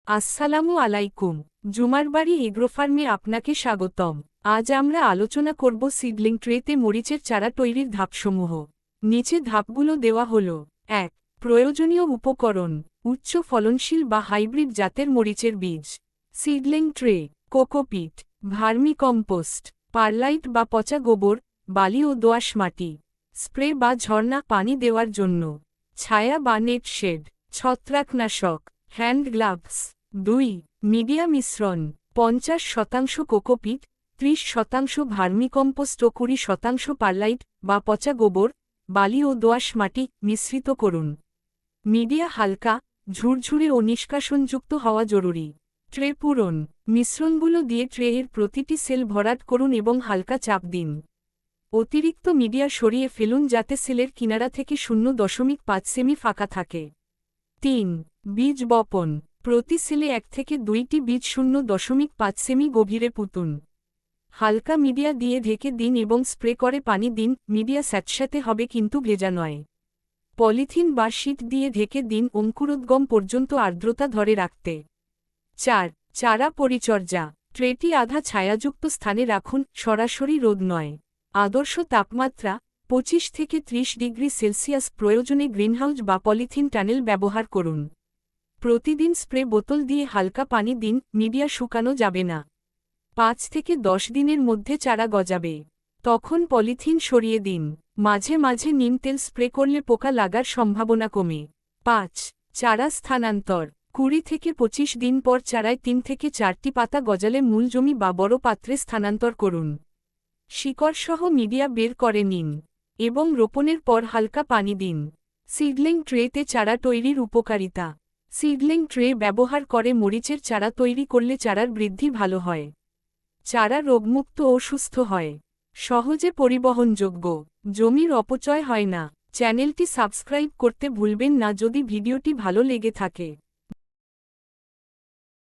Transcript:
আসসালামু আলাইকুম। জুমার বাড়ি এগ্রো ফার্মে আপনাকে স্বাগতম। আজ আমরা আলোচনা করব সিডলিং ট্রেতে মরিচের চারা তৈরির ধাপসমূহ। নিচে ধাপগুলো দেওয়া হল। ১. প্রয়োজনীয় উপকরণ: উচ্চ ফলনশীল বা হাইব্রিড জাতের মরিচের বীজ, seedling tray, cocopeat, vermicompost, perlite বা পচা গোবর, বালি ও দোআঁশ মাটি, স্প্রে বা ঝর্ণা পানি দেওয়ার জন্য, ছায়া বা নেট শেড, ছত্রাকনাশক, হ্যান্ড গ্লাভস। ২. মিডিয়া মিশ্রণ: ৫০% কোকোপিট, ৩০% ভার্মিকম্পোস্ট ও ২০% পারলাইট বা পচা গোবর, বালি ও দোআঁশ মাটি মিশ্রিত করুন। মিডিয়া হালকা, ঝুরঝুরে ও নিষ্কাশনযুক্ত হওয়া জরুরি। ট্রে পূরণ: মিশ্রণগুলো দিয়ে ট্রেয়ের প্রতিটি সেল ভরাট করুন এবং হালকা চাপ দিন। অতিরিক্ত মিডিয়া সরিয়ে ফেলুন যাতে সেলের কিনারা থেকে ০.৫ সেমি ফাঁকা থাকে। ৩. বীজ বপন: প্রতি সেলে ১ থেকে ২টি বীজ ০.৫ সেমি গভীরে পুঁতুন। হালকা মিডিয়া দিয়ে ঢেকে দিন এবং স্প্রে করে পানি দিন। মিডিয়া স্যাঁতস্যাঁতে হবে কিন্তু ভেজা নয়। পলিথিন বা শীট দিয়ে ঢেকে দিন অঙ্কুরোদ্গম পর্যন্ত আর্দ্রতা ধরে রাখতে। ৪. চারা পরিচর্যা: ট্রেটি আধা ছায়াযুক্ত স্থানে রাখুন, সরাসরি রোদ নয়। আদর্শ তাপমাত্রা ২৫ থেকে ৩০ ডিগ্রি সেলসিয়াস। প্রয়োজনে গ্রিনহাউস বা পলিথিন টানেল ব্যবহার করুন। প্রতিদিন স্প্রে বোতল দিয়ে হালকা পানি দিন, মিডিয়া শুকানো যাবে না। ৫ থেকে ১০ দিনের মধ্যে চারা গজাবে। তখন পলিথিন সরিয়ে দিন। মাঝে মাঝে নিম তেল স্প্রে করলে পোকা লাগার সম্ভাবনা কমে। ৫. চারা স্থানান্তর: ২০ থেকে ২৫ দিন পর চারায় ৩ থেকে ৪টি পাতা গজালে মূল জমি বা বড় পাত্রে স্থানান্তর করুন। শিকড়সহ মিডিয়া বের করে নিন এবং রোপণের পর হালকা পানি দিন। সিডলিং ট্রেতে চারা তৈরির উপকারিতা: সিডলিং ট্রে ব্যবহার করে মরিচের চারা তৈরি করলে চারার বৃদ্ধি ভালো হয়। চারা রোগমুক্ত ও সুস্থ হয়। সহজে পরিবহনযোগ্য। জমির অপচয় হয় না। চ্যানেলটি সাবস্ক্রাইব করতে ভুলবেন না যদি ভিডিওটি ভালো লেগে থাকে।